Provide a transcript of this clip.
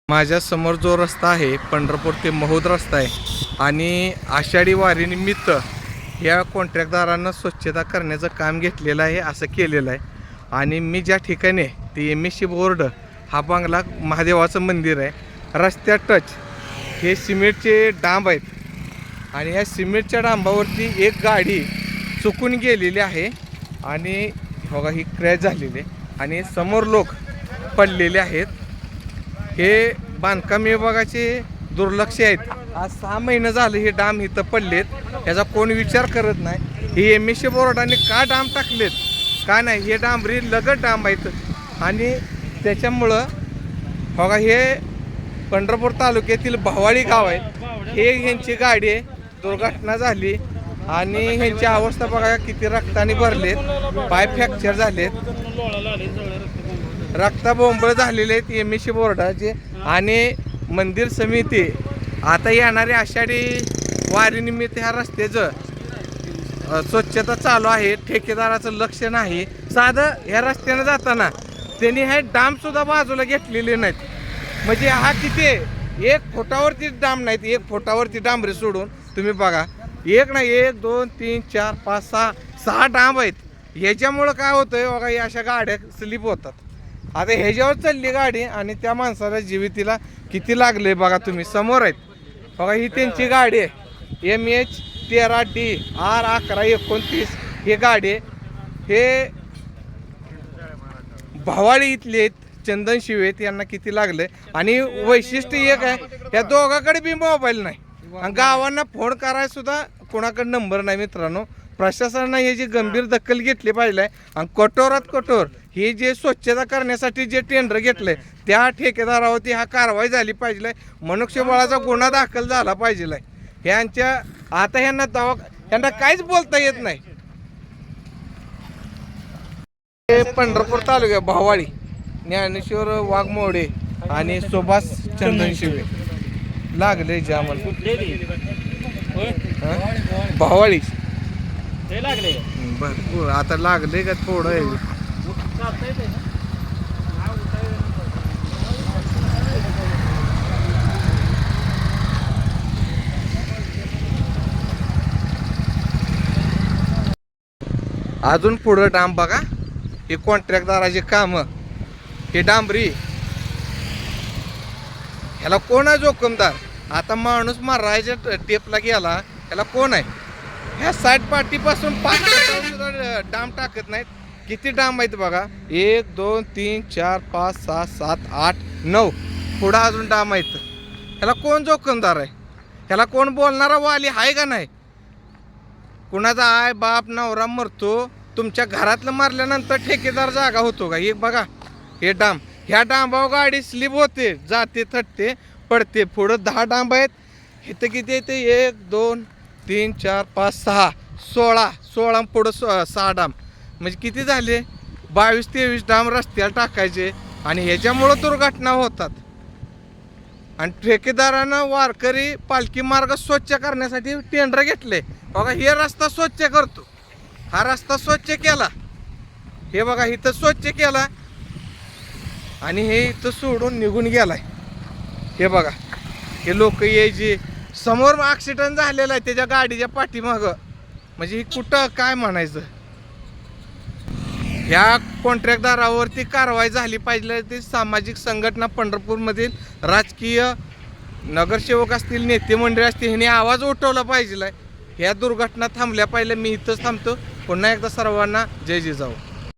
माझ्या समोर जो रस्ता आहे पंढरपूर ते महूद रस्ता आहे आणि आषाढी वारीनिमित्त या कॉन्ट्रॅक्टदारांना स्वच्छता करण्याचं काम घेतलेलं आहे, असं केलेलं आहे. आणि मी ज्या ठिकाणी ते MSC बोर्ड हा बंगला महादेवाचं मंदिर आहे, रस्त्यात टच हे सिमेंटचे डांब आहेत आणि ह्या सिमेंटच्या डांबावरती एक गाडी चुकून गेलेली आहे आणि बघा ही क्रॅश झालेली आहे आणि समोर लोक पडलेले आहेत. हे बांधकाम विभागाचे दुर्लक्ष आहेत. आज 6 महिने झाले हे डाम इथं पडलेत, याचा कोण विचार करत नाही. हे MSC बोर्डाने का डाम टाकलेत का नाही, हे डांबरी लगत डांब आहेत आणि त्याच्यामुळं बघा हे पंढरपूर तालुक्यातील भवाळी गाव आहे, हे ह्यांची गाडी आहे, दुर्घटना झाली आणि ह्यांची अवस्था बघा किती रक्ताने भरलेत, पाय फ्रॅक्चर झालेत, रक्ताबोंबळ झालेले आहेत MSC बोर्डाचे. आणि मंदिर समिती आता येणारे आषाढी वारीनिमित्त ह्या रस्त्याचं स्वच्छता चालू आहे. ठेकेदाराचं लक्ष नाही. साधं ह्या रस्त्यानं जाताना त्यांनी हे डामसुद्धा बाजूला घेतलेले नाहीत. म्हणजे हा किती 1 फुटावरती डाम नाहीत, 1 फुटावरती डांबरे सोडून तुम्ही बघा, एक नाही 1 2 3 4 5 6 डांब आहेत. ह्याच्यामुळं काय होतंय बघा, या अशा गाड्या स्लिप होतात. आता ह्याच्यावर चालली गाडी आणि त्या माणसाला जीवितीला किती लागले बघा, तुम्ही समोर आहेत बघा. ही त्यांची गाडी आहे MH 13D R 1129 ही गाडी आहे. हे भवाळी इथले आहेत, चंदन शिवेत, यांना किती लागले. आणि वैशिष्ट्य एक आहे, या दोघांकडे बी मोबाईल नाही आणि गावांना फोन करायला सुद्धा कोणाकडे नंबर नाही. मित्रांनो, प्रशासनाने याची गंभीर दखल घेतली पाहिजे आणि कठोरात कठोर हे जे स्वच्छता करण्यासाठी जे टेंडर घेतलंय त्या ठेकेदारावरती हा कारवाई झाली पाहिजे. मनुष्यबळाचा गुन्हा दाखल झाला पाहिजे. ह्यांच्या आता ह्यांना काहीच बोलता येत नाही. हे पंढरपूर तालुक्या भवाळी ज्ञानेश्वर वाघमोडे आणि सुभाष चंदन शिवे लागले जामल भवाळी लागले. भरपूर आता लागले का थोडं आहे. अजून पुढं डांब बघा, हे कॉन्ट्रॅक्टदाराचे काम, हे डांबरी, ह्याला कोण आहे जोखमदार. आता माणूस मारायच्या टेपला गेला, ह्याला कोण आहे. ह्या साईड पाटीपासून 5 फुटावर डाम टाकत नाहीत. किती डाम आहेत बघा, 1 2 3 4 5 6 7 8 9 पुढं अजून डाम आहेत. ह्याला कोण जोखमदार आहे, ह्याला कोण बोलणारा वाली आहे का नाही. कुणाचा आय बाप नवरा मरतो, तुमच्या घरातलं मारल्यानंतर ठेकेदार जागा होतो का. हे बघा हे डाम, ह्या डांबावर गाडी स्लिप होते, जाते, थटते, पडते. पुढं 10 डांब आहेत. इथं किती येते 1 2 3 4 5 6 16 पुढं 6 डाम, म्हणजे किती झाले 22-23 डाम रस्त्याला टाकायचे आणि ह्याच्यामुळं दुर्घटना होतात. आणि ठेकेदारानं वारकरी पालखी मार्ग स्वच्छ करण्यासाठी टेंडर घेतले. बघा हे रस्ता स्वच्छ करतो, हा रस्ता स्वच्छ केला, हे बघा इथं स्वच्छ केला आणि हे इथं सोडून निघून गेलाय. हे बघा हे लोक यायचे, समोर ॲक्सिडेंट झालेला आहे त्याच्या गाडीच्या पाठीमागं, म्हणजे ही कुठं काय म्हणायचं. ह्या कॉन्ट्रॅक्टदारावरती कारवाई झाली पाहिजे. ती सामाजिक संघटना पंढरपूरमधील राजकीय नगरसेवक असतील, नेते मंडळी असतील, ह्यांनी आवाज उठवला पाहिजे. ह्या दुर्घटना थांबल्या पाहिजे. मी इथंच थांबतो. पुन्हा एकदा सर्वांना जय जिजाऊ.